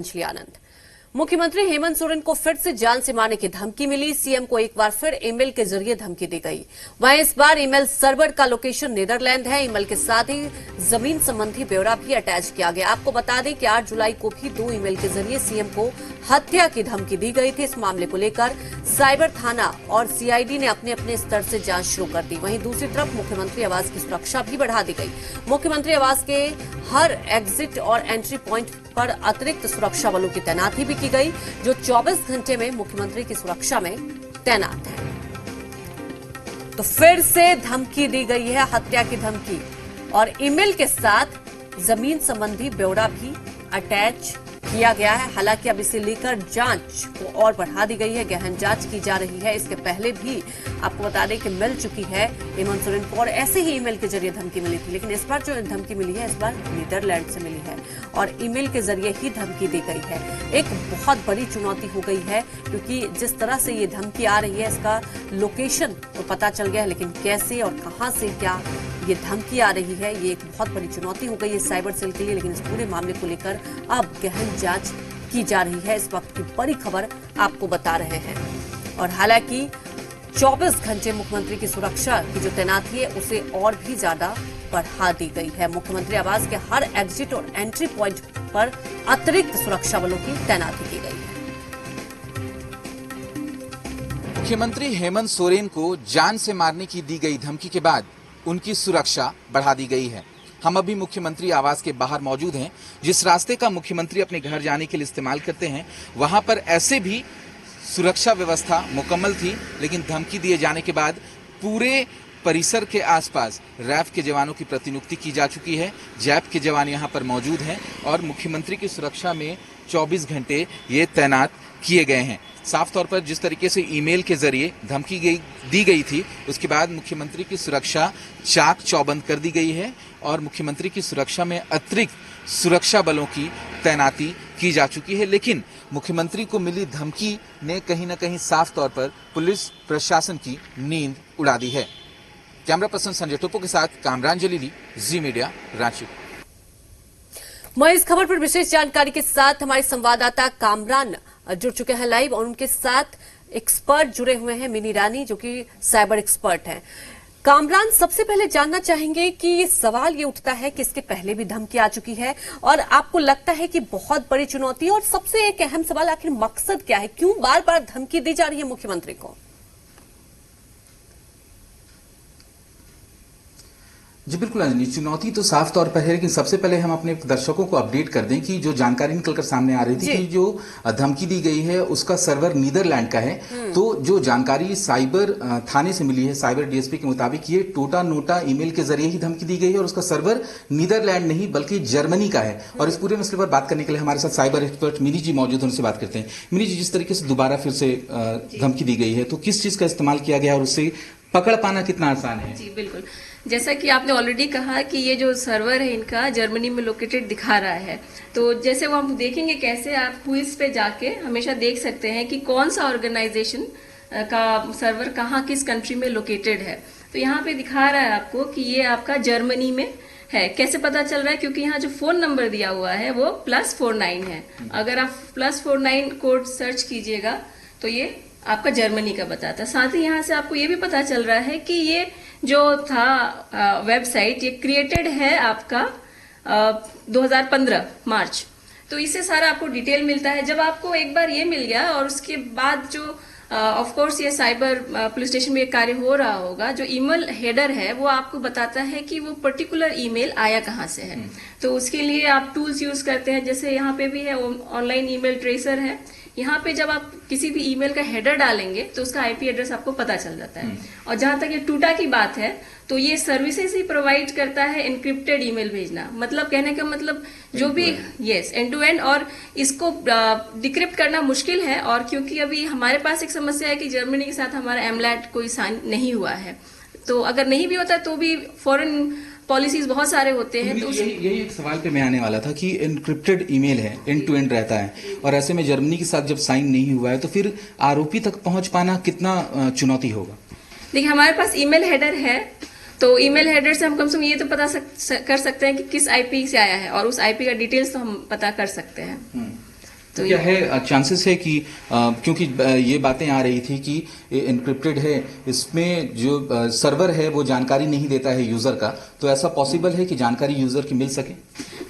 अंजलि आनंद। मुख्यमंत्री हेमंत सोरेन को फिर से जान से मारने की धमकी मिली। सीएम को एक बार फिर ईमेल के जरिए धमकी दी गई। वहीं इस बार ईमेल सर्वर का लोकेशन नीदरलैंड है। ईमेल के साथ ही जमीन संबंधी ब्यौरा भी अटैच किया गया। आपको बता दें कि 8 जुलाई को भी 2 ईमेल के जरिए सीएम को हत्या की धमकी दी गई थी। इस मामले को लेकर साइबर थाना और सीआईडी ने अपने अपने स्तर से जांच शुरू कर दी। वहीं दूसरी तरफ मुख्यमंत्री आवास की सुरक्षा भी बढ़ा दी गई। मुख्यमंत्री आवास के हर एग्जिट और एंट्री प्वाइंट पर अतिरिक्त सुरक्षा बलों की तैनाती भी की गई, जो 24 घंटे में मुख्यमंत्री की सुरक्षा में तैनात है। तो फिर से धमकी दी गई है, हत्या की धमकी, और ईमेल के साथ जमीन संबंधी ब्यौरा भी अटैच किया गया है। हालांकि अब इसे लेकर जांच को और बढ़ा दी गई है, गहन जांच की जा रही है। इसके पहले भी आपको बता दें कि मिल चुकी है हेमंत सोरेन को और ऐसे ही ईमेल के जरिए धमकी मिली थी, लेकिन इस बार जो धमकी मिली है इस बार नीदरलैंड से मिली है और ईमेल के जरिए ही धमकी दी गई है। एक बहुत बड़ी चुनौती हो गई है, क्योंकि जिस तरह से ये धमकी आ रही है इसका लोकेशन तो पता चल गया है, लेकिन कैसे और कहां से क्या ये धमकी आ रही है, ये एक बहुत बड़ी चुनौती हो गई है साइबर सेल के लिए। लेकिन इस पूरे मामले को लेकर अब गहन जांच की जा रही है। इस वक्त की बड़ी खबर आपको बता रहे हैं। और हालांकि 24 घंटे मुख्यमंत्री की सुरक्षा की जो तैनाती है उसे और भी ज्यादा बढ़ा दी गई है। मुख्यमंत्री आवास के हर एग्जिट और एंट्री प्वाइंट पर अतिरिक्त सुरक्षा बलों की तैनाती की गई है। मुख्यमंत्री हेमंत सोरेन को जान से मारने की दी गई धमकी के बाद उनकी सुरक्षा बढ़ा दी गई है। हम अभी मुख्यमंत्री आवास के बाहर मौजूद हैं। जिस रास्ते का मुख्यमंत्री अपने घर जाने के लिए इस्तेमाल करते हैं, वहां पर ऐसे भी सुरक्षा व्यवस्था मुकम्मल थी, लेकिन धमकी दिए जाने के बाद पूरे परिसर के आसपास रैफ के जवानों की प्रतिनियुक्ति की जा चुकी है। जैप के जवान यहां पर मौजूद हैं और मुख्यमंत्री की सुरक्षा में 24 घंटे ये तैनात किए गए हैं। साफ तौर पर जिस तरीके से ईमेल के जरिए धमकी दी गई थी, उसके बाद मुख्यमंत्री की सुरक्षा चाक चौबंद कर दी गई है और मुख्यमंत्री की सुरक्षा में अतिरिक्त सुरक्षा बलों की तैनाती की जा चुकी है। लेकिन मुख्यमंत्री को मिली धमकी ने कहीं न कहीं साफ तौर पर पुलिस प्रशासन की नींद उड़ा दी है। कैमरा पर्सन संजय टोपो के साथ कामरान जलीली, जी मीडिया, रांची। मैं इस खबर पर विशेष जानकारी के साथ हमारे संवाददाता कामरान जुड़ चुके हैं लाइव, और उनके साथ एक्सपर्ट जुड़े हुए हैं, मिनी रानी जो कि साइबर एक्सपर्ट हैं। कामरान, सबसे पहले जानना चाहेंगे कि ये सवाल ये उठता है कि इसके पहले भी धमकी आ चुकी है और आपको लगता है कि बहुत बड़ी चुनौती है, और सबसे एक अहम सवाल आखिर मकसद क्या है, क्यों बार बार धमकी दी जा रही है मुख्यमंत्री को? जी बिल्कुल अंजलि, चुनौती तो साफ तौर पर है, लेकिन सबसे पहले हम अपने दर्शकों को अपडेट कर दें कि जो जानकारी निकलकर सामने आ रही थी कि जो धमकी दी गई है उसका सर्वर नीदरलैंड का है। तो जो जानकारी साइबर थाने से मिली है, साइबर डीएसपी के मुताबिक ये टोटा नोटा ईमेल के जरिए ही धमकी दी गई है और उसका सर्वर नीदरलैंड नहीं बल्कि जर्मनी का है। और इस पूरे मसले पर बात करने के लिए हमारे साथ साइबर एक्सपर्ट मिनी जी मौजूद हैं, उनसे बात करते हैं। मिनी जी, जिस तरीके से दोबारा फिर से धमकी दी गई है, तो किस चीज का इस्तेमाल किया गया और उससे पकड़ पाना कितना आसान है? जी बिल्कुल, जैसा कि आपने ऑलरेडी कहा कि ये जो सर्वर है इनका जर्मनी में लोकेटेड दिखा रहा है। तो जैसे वो हम देखेंगे कैसे आप हुइस पे जाके हमेशा देख सकते हैं कि कौन सा ऑर्गेनाइजेशन का सर्वर कहाँ किस कंट्री में लोकेटेड है। तो यहाँ पे दिखा रहा है आपको कि ये आपका जर्मनी में है। कैसे पता चल रहा है? क्योंकि यहाँ जो फोन नंबर दिया हुआ है वो +49 है। अगर आप +49 कोड सर्च कीजिएगा तो ये आपका जर्मनी का बताता है। साथ ही यहाँ से आपको ये भी पता चल रहा है कि ये जो था वेबसाइट ये क्रिएटेड है आपका 2015 मार्च। तो इससे सारा आपको डिटेल मिलता है। जब आपको एक बार ये मिल गया और उसके बाद जो ऑफ कोर्स ये साइबर पुलिस स्टेशन में एक कार्य हो रहा होगा, जो ईमेल हेडर है वो आपको बताता है कि वो पर्टिकुलर ईमेल आया कहाँ से है। तो उसके लिए आप टूल्स यूज करते हैं, जैसे यहाँ पे भी है ऑनलाइन ईमेल ट्रेसर है। यहाँ पे जब आप किसी भी ईमेल का हेडर डालेंगे तो उसका आईपी एड्रेस आपको पता चल जाता है। और जहां तक ये टूटा की बात है तो ये सर्विसेज ही प्रोवाइड करता है एनक्रिप्टेड ईमेल भेजना। मतलब कहने का मतलब जो भी एंड टू एंड, और इसको डिक्रिप्ट करना मुश्किल है। और क्योंकि अभी हमारे पास एक समस्या है कि जर्मनी के साथ हमारा एमलैट कोई साइन नहीं हुआ है, तो अगर नहीं भी होता तो भी फॉरेन पॉलिसीज बहुत सारे होते हैं। तो यही एक सवाल पे मैं आने वाला था कि एनक्रिप्टेड ईमेल है, एंड टू एंड रहता है, और ऐसे में जर्मनी के साथ जब साइन नहीं हुआ है तो फिर आरोपी तक पहुंच पाना कितना चुनौती होगा? देखिए, हमारे पास ईमेल हेडर है, तो ईमेल हेडर से हम कम से कम ये तो पता कर सकते हैं कि किस आईपी से आया है, और उस आईपी का डिटेल्स तो हम पता कर सकते हैं। तो क्या है चांसेस है कि क्योंकि ये बातें आ रही थी कि इनक्रिप्टेड है, इसमें जो सर्वर है वो जानकारी नहीं देता है यूजर का, तो ऐसा पॉसिबल है कि जानकारी यूजर की मिल सके?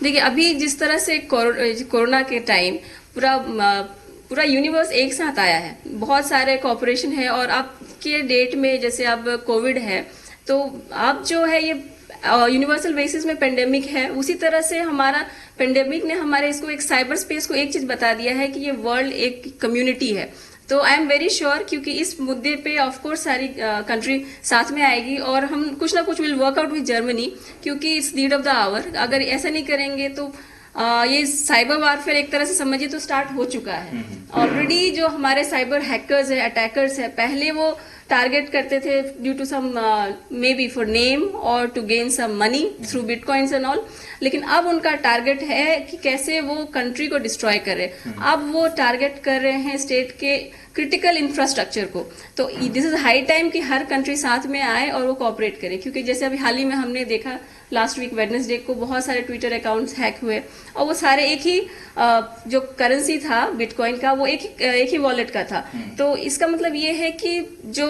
देखिए, अभी जिस तरह से कोरोना के टाइम पूरा यूनिवर्स एक साथ आया है, बहुत सारे कॉपरेशन है, और अब के डेट में जैसे अब कोविड है, तो अब जो है ये यूनिवर्सल बेसिस में पेंडेमिक है, उसी तरह से हमारा पेंडेमिक ने हमारे इसको एक साइबर स्पेस को एक चीज बता दिया है कि ये वर्ल्ड एक कम्युनिटी है। तो आई एम वेरी श्योर, क्योंकि इस मुद्दे पे ऑफ कोर्स सारी कंट्री साथ में आएगी, और हम कुछ ना कुछ will work out with Germany, क्योंकि it's need of the hour. अगर ऐसा नहीं करेंगे तो ये साइबर वारफेयर एक तरह से समझिए तो स्टार्ट हो चुका है ऑलरेडी। जो हमारे साइबर हैकर्स है, अटैकर्स है, पहले वो टारगेट करते थे due to some may be for name और to gain some money through bitcoins and all, लेकिन अब उनका टारगेट है कि कैसे वो कंट्री को डिस्ट्रॉय करे। अब वो टारगेट कर रहे हैं स्टेट के क्रिटिकल इंफ्रास्ट्रक्चर को। तो दिस इज हाई टाइम कि हर कंट्री साथ में आए और वो कोऑपरेट करे, क्योंकि जैसे अभी हाल ही में हमने देखा लास्ट वीक वेडनेसडे को बहुत सारे ट्विटर अकाउंट्स हैक हुए, और वो सारे एक ही जो करेंसी था बिटकॉइन का, वो एक ही वॉलेट का था। तो इसका मतलब ये है कि जो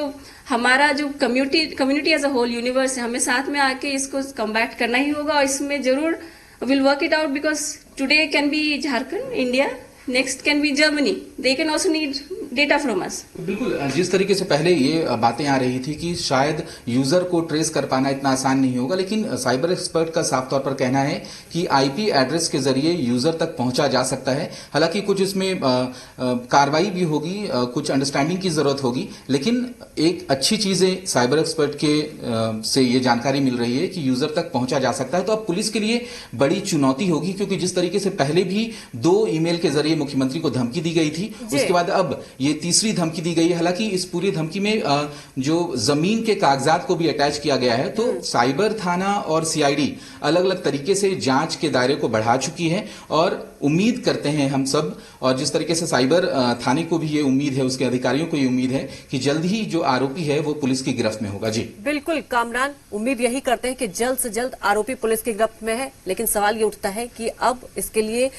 हमारा जो community as a whole universe है, हमें साथ में आके इसको कम्बैट करना ही होगा, और इसमें जरूर will work it out, because today can be Jharkhand, India, next can be Germany, they can also need data from us. बिल्कुल, जिस तरीके से पहले ये बातें आ रही थी कि शायद यूजर को ट्रेस कर पाना इतना आसान नहीं होगा, लेकिन साइबर एक्सपर्ट का साफ तौर पर कहना है कि आईपी एड्रेस के जरिए यूजर तक पहुंचा जा सकता है। हालांकि कुछ इसमें कार्रवाई भी होगी, कुछ अंडरस्टैंडिंग की जरूरत होगी, लेकिन एक अच्छी चीज है साइबर एक्सपर्ट के से ये जानकारी मिल रही है कि यूजर तक पहुंचा जा सकता है। तो अब पुलिस के लिए बड़ी चुनौती होगी, क्योंकि जिस तरीके से पहले भी 2 ईमेल के जरिए मुख्यमंत्री को धमकी दी गई थी, उसके बाद अब ये तीसरी धमकी दी गई है। हालांकि इस पूरी धमकी में जो जमीन के कागजात को भी अटैच किया गया है, तो साइबर थाना और सीआईडी अलग अलग तरीके से जांच के दायरे को बढ़ा चुकी है, और उम्मीद करते हैं हम सब, और जिस तरीके से साइबर थाने को भी ये उम्मीद है, उसके अधिकारियों को ये उम्मीद है कि जल्द ही जो आरोपी है वो पुलिस की गिरफ्त में होगा। जी बिल्कुल कामरान, उम्मीद यही करते हैं कि जल्द से जल्द आरोपी पुलिस की गिरफ्त में है, लेकिन सवाल ये उठता है कि अब इसके लिए